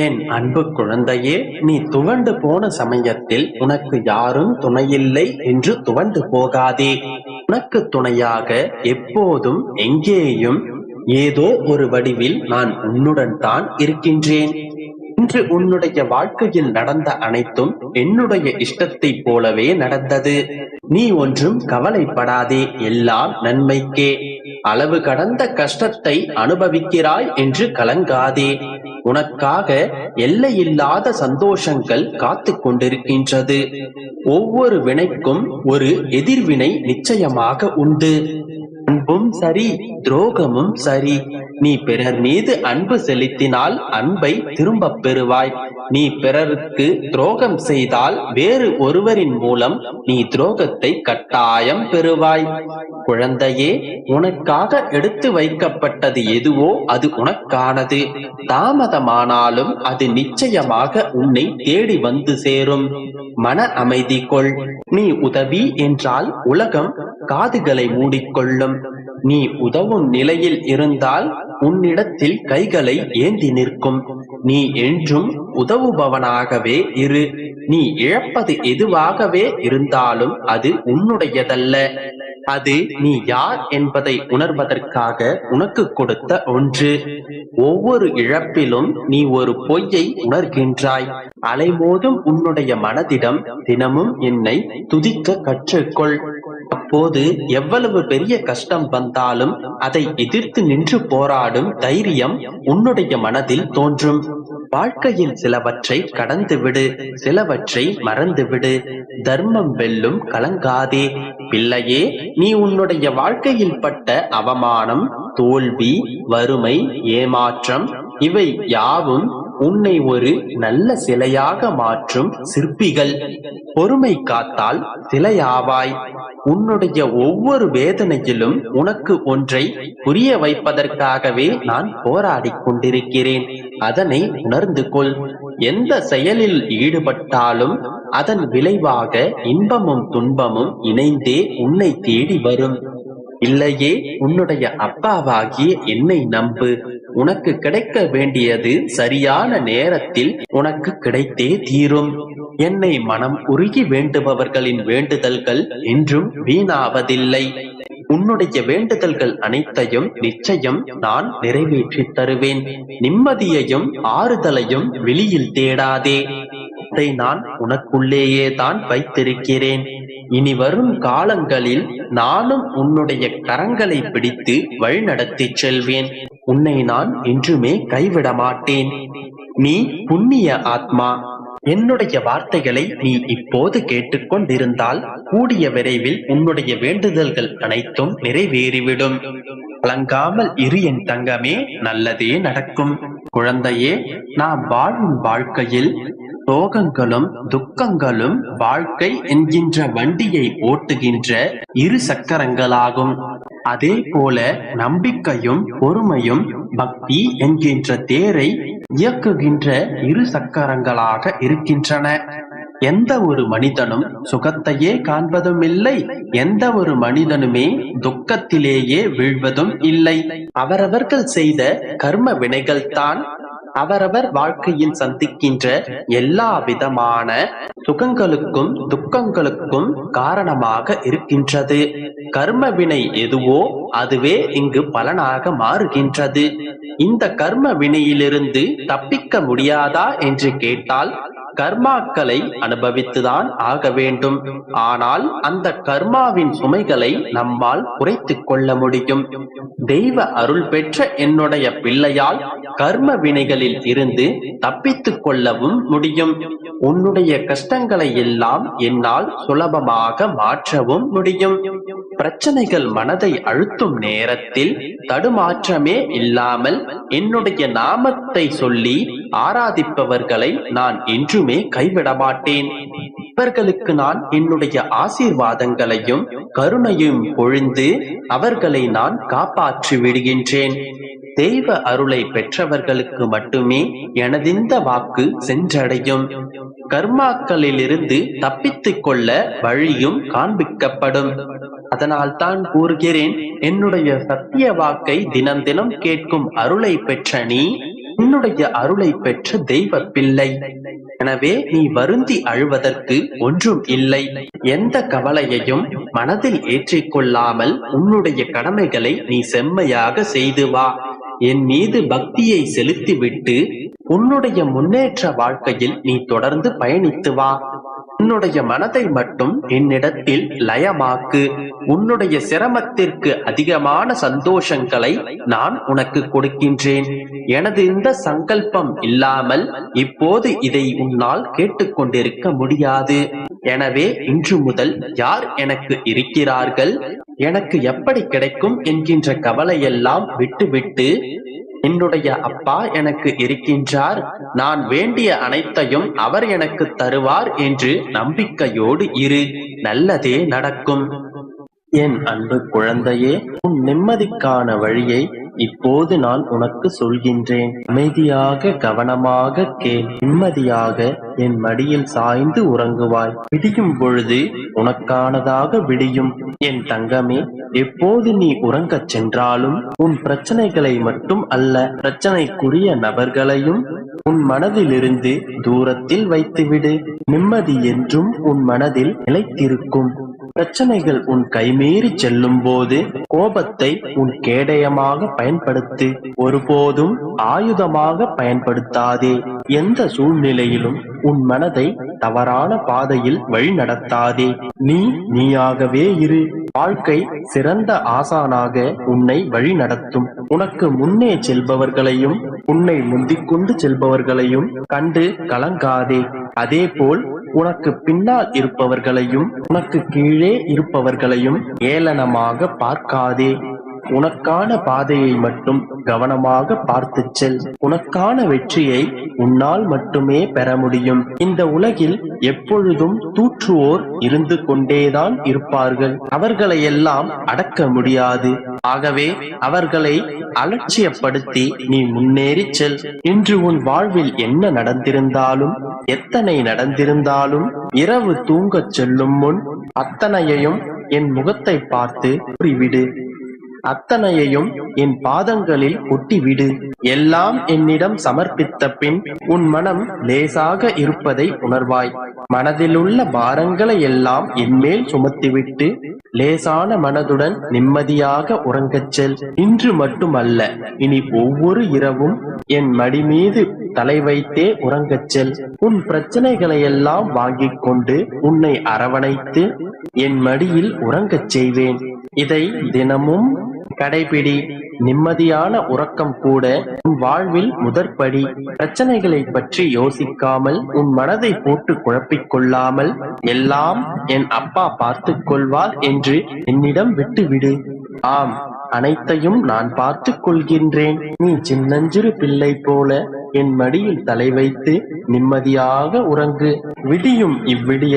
என் அன்பு குழந்தையே, நீ துவண்டு போன சமயத்தில் உனக்கு யாரும் துணையில்லை என்று துவண்டு போகாதே. உனக்கு துணையாக எப்போதும் எங்கேயும் ஏதோ ஒரு வடிவில் நான் உன்னுடன் தான் இருக்கின்றேன். இன்று உன்னுடைய வாழ்க்கையில் நடந்த அனைத்தும் என்னுடைய இஷ்டத்தை போலவே நடந்தது. நீ ஒன்றும் கவலைப்படாதே, எல்லாம் நன்மைக்கே. அளவு கடந்த கஷ்டத்தை அனுபவிக்கிறாய் என்று கலங்காதே. உனக்காக எல்லையில்லாத சந்தோஷங்கள் காத்து கொண்டிருக்கின்றது. ஒவ்வொரு வினைக்கும் ஒரு எதிர்வினை நிச்சயமாக உண்டு. அன்பும் சரி, துரோகமும் சரி. நீ பிறர் மீது அன்பு செலுத்தினால் அன்பை திரும்ப பெறுவாய். நீ பிறருக்கு துரோகம் செய்தால் வேறு ஒருவரின் மூலம் நீ துரோகத்தை கட்டாயம் பெறுவாய். குழந்தையே, உனக்காக எடுத்து வைக்கப்பட்டது எதுவோ அது உனக்கானது. தாமதமானாலும் அது நிச்சயமாக உன்னை தேடி வந்து சேரும். மன அமைதி கொள். நீ உதவி என்றால் உலகம் காதுகளை மூடிக்கொள்ளும். நீ உதவும் நிலையில் இருந்தால் உன்னிடத்தில் கைகளை ஏந்தி நிற்கும். நீ என்றும் உதவுபவனாகவே இரு. நீ இழப்பது எதுவாகவே இருந்தாலும் அது உன்னுடையதல்ல. அது நீ யார் என்பதை உணர்வதற்காக உனக்கு கொடுத்த ஒன்று. ஒவ்வொரு இழப்பிலும் நீ ஒரு பொய்யை உணர்கின்றாய். அலைமோதும் உன்னுடைய மனதிடம் தினமும் என்னை துதிக்க கற்றுக்கொள். அப்போது எவ்வளவு பெரிய கஷ்டம் வந்தாலும் அதை எதிர்த்து நின்று போராடும் தைரியம் உன்னுடைய மனதில் தோன்றும். வாழ்க்கையில் சிலவற்றை கடந்துவிடு, சிலவற்றை மறந்துவிடு. தர்மம் வெல்லும், கலங்காதே. பிள்ளையே, நீ உன்னுடைய வாழ்க்கையில் பட்ட அவமானம், தோல்வி, வறுமை, ஏமாற்றம் இவை யாவும் உன்னை ஒரு நல்ல சிலையாக மாற்றும் சிற்பிகள். பொறுமை காத்தால் சிலையாவாய். உன்னுடைய ஒவ்வொரு வேதனையிலும் உனக்கு ஒன்றை புரிய வைப்பதற்காகவே நான் போராடி கொண்டிருக்கிறேன். அதனை உணர்ந்து கொள். எந்த செயலில் ஈடுபட்டாலும் அதன் விளைவாக இன்பமும் துன்பமும் இணைந்தே உன்னை தேடி வரும். இல்லையே, உன்னுடைய அப்பாவாகிய என்னை நம்பு. உனக்கு கிடைக்க வேண்டியது சரியான நேரத்தில் உனக்கு கிடைத்தே தீரும். என்னை மனம் உருகி வேண்டுபவர்களின் வேண்டுதல்கள் என்றும் வீணாவதில்லை. உன்னுடைய வேண்டுதல்கள் அனைத்தையும் நிச்சயம் நான் நிறைவேற்றி தருவேன். நிம்மதியையும் ஆறுதலையும் வெளியில் தேடாதே. அதை நான் உனக்குள்ளேயே தான் வைத்திருக்கிறேன். இனி வரும் காலங்களில் நானும் உன்னுடைய கரங்களை பிடித்து வழிநடத்தி செல்வேன். உன்னை நான் என்றுமே கைவிட மாட்டேன். நீ புண்ணிய ஆத்மா. என்னுடைய வார்த்தைகளை நீ இப்போது கேட்டுக்கொண்டிருந்தால் கூடிய விரைவில் உன்னுடைய வேண்டுதல்கள் அனைத்தும் நிறைவேறிவிடும். கலங்காமல் இரு என் தங்கமே, நல்லதே நடக்கும். குழந்தையே, நாம் வாழும் வாழ்க்கையில் சோகங்களும் துக்கங்களும் வாழ்க்கை என்கின்ற வண்டியை ஓட்டுகின்ற இரு சக்கரங்களாகும். அதே போல நம்பிக்கையும் பொறுமையும் பக்தி என்கின்ற தேரை இயக்குகின்ற இரு சக்கரங்களாக இருக்கின்றன. எந்த ஒரு மனிதனும் சுகத்தையே காண்பதும் இல்லை, எந்த ஒரு மனிதனுமே துக்கத்திலேயே வீழ்வதும் இல்லை. அவரவர்கள் செய்த கர்ம வினைகள் தான் அவரவர் வாழ்க்கையில் சந்திக்கின்ற எல்லா விதமான சுகங்களுக்கும் துக்கங்களுக்கும் காரணமாக இருக்கின்றது. கர்ம வினை எதுவோ அதுவே இங்கு பலனாக மாறுகின்றது. இந்த கர்ம வினையிலிருந்து தப்பிக்க முடியாதா என்று கேட்டால் கர்மாக்களை அனுபவித்துதான் ஆக வேண்டும். ஆனால் அந்த கர்மாவின் சுமைகளை நம்மால் குறைத்துக் கொள்ள முடியும். தெய்வ அருள் பெற்ற என்னுடைய பிள்ளையால் கர்ம வினைகளில் இருந்து தப்பித்துக் கொள்ளவும் முடியும். உன்னுடைய கஷ்டங்களை எல்லாம் என்னால் சுலபமாக மாற்றவும் முடியும். பிரச்சனைகள் மனதை அழுத்தும் நேரத்தில் தடுமாற்றமே இல்லாமல் என்னுடைய நாமத்தை சொல்லி ஆராதிப்பவர்களை நான் என்றுமே கைவிட மாட்டேன். இவர்களுக்கு நான் என்னுடைய ஆசீர்வாதங்களையும் கருணையும் பொழிந்து அவர்களை நான் காப்பாற்றி விடுகின்றேன். தெய்வ அருளை பெற்றவர்களுக்கு மட்டுமே எனதிந்த வாக்கு சென்றடையும். கர்மாக்களிலிருந்து தப்பித்துக் கொள்ள வழியும் காண்பிக்கப்படும். அதனால் தான் கூறுகிறேன், என்னுடைய சத்திய வாக்கை தினம் தினம் கேட்கும் அருளை பெற்ற நீ என்னுடைய அருளை பெற்ற தெய்வ பிள்ளை. எனவே நீ வருந்தி அழுவதற்கு ஒன்றும் இல்லை. எந்த கவலையையும் மனதில் ஏற்றிக்கொள்ளாமல் உன்னுடைய கடமைகளை நீ செம்மையாக செய்து வா. என் மீது பக்தியை செலுத்திவிட்டு உன்னுடைய முன்னேற்ற வாழ்க்கையில் நீ தொடர்ந்து பயணித்து வா. உன்னுடைய மனதை மட்டும் என்னிடத்தில் லயமாக்கு. உன்னுடைய சிரமத்திற்கு அதிகமான சந்தோஷங்களை நான் உனக்கு கொடுக்கின்றேன். எனது இந்த சங்கல்பம் இல்லாமல் இப்போது இதை உன்னால் கேட்டுக்கொண்டிருக்க முடியாது. எனவே இன்று முதல் யார் எனக்கு இருக்கிறார்கள், எனக்கு எப்படி கிடைக்கும் என்கின்ற கவலையெல்லாம் விட்டுவிட்டு, என்னுடைய அப்பா எனக்கு இருக்கின்றார், நான் வேண்டிய அனைத்தையும் அவர் எனக்கு தருவார் என்று நம்பிக்கையோடு இரு. நல்லதே நடக்கும். என் அன்பு குழந்தையே, உன் நிம்மதிக்கான வழியை இப்போது நான் உனக்கு சொல்கின்றேன். அமைதியாக கவனமாக கேள். நிம்மதியாக என் மடியில் சாய்ந்து உறங்குவாய். விடியும் பொழுது உனக்கானதாக விடியும். என் தங்கமே, எப்போது நீ உறங்கச் சென்றாலும் உன் பிரச்சனைகளை மட்டும் அல்ல, பிரச்சனைக்குரிய நபர்களையும் உன் மனதிலிருந்து தூரத்தில் வைத்துவிடு. நிம்மதி என்றும் உன் மனதில் நிலைத்திருக்கும். பிரச்சனைகள் உன் கைமீறி செல்லும் போது கோபத்தை உன் கேடயமாக பயன்படுத்து. ஒருபோதும் ஆயுதமாக பயன்படுத்தாதே. எந்த சூழ்நிலையிலும் உன் மனதை தவறான பாதையில் வழி நடத்தாதே. நீயாகவே இரு. வாழ்க்கை சிறந்த ஆசானாக உன்னை வழி நடத்தும். உனக்கு முன்னே செல்பவர்களையும் உன்னை முந்திக்கொண்டு செல்பவர்களையும் கண்டு கலங்காதே. அதேபோல் உனக்கு பின்னால் இருப்பவர்களையும் உனக்கு கீழே இருப்பவர்களையும் ஏளனமாக பார்க்காதே. உனக்கான பாதையை மட்டும் கவனமாக பார்த்து செல். உனக்கான வெற்றியை உன்னால் மட்டுமே பெற முடியும். இந்த உலகில் எப்பொழுதும் தூற்றுவோர் இருந்து கொண்டேதான் இருப்பார்கள். அவர்களை எல்லாம் அடக்க முடியாது. ஆகவே அவர்களை அலட்சியப்படுத்தி நீ முன்னேறி செல். இன்று உன் வாழ்வில் என்ன நடந்திருந்தாலும், எத்தனை நடந்திருந்தாலும், இரவு தூங்கச் செல்லும் முன் அத்தனையையும் என் முகத்தை பார்த்து கூறிவிடு. அத்தனையையும் என் பாதங்களில் ஒட்டிவிடு. எல்லாம் என்னிடம் சமர்ப்பித்த பின் உன் மனம் லேசாக இருப்பதை உணர்வாய். மனதிலுள்ள பாரங்களை எல்லாம் என்மேல் சுமத்திவிட்டு லேசான மனதுடன் நிம்மதியாக உறங்கச் செல். இன்று மட்டுமல்ல, இனி ஒவ்வொரு இரவும் என் மடி மீது தலை வைத்தே உறங்கச் செல். உன் பிரச்சனைகளை எல்லாம் வாங்கிக் கொண்டு உன்னை அரவணைத்து என் மடியில் உறங்கச் செய்வேன். இதை தினமும் கடைபிடி. நிம்மதியான உறக்கம் கூட உன் வாழ்வில் முதற்படி. பிரச்சனைகளை பற்றி யோசிக்காமல், உன் மனதை போட்டு குழப்பிக் கொள்ளாமல், எல்லாம் என் அப்பா பார்த்துக் கொள்வார் என்று என்னிடம் விட்டுவிடு. ஆம், அனைத்தையும் நான் பார்த்துக் கொள்கின்றேன். நீ சின்னஞ்சிறு பிள்ளை போல என் மடியில் தலை வைத்து நிம்மதியாக உறங்கு. விடியும் இவ்விடிய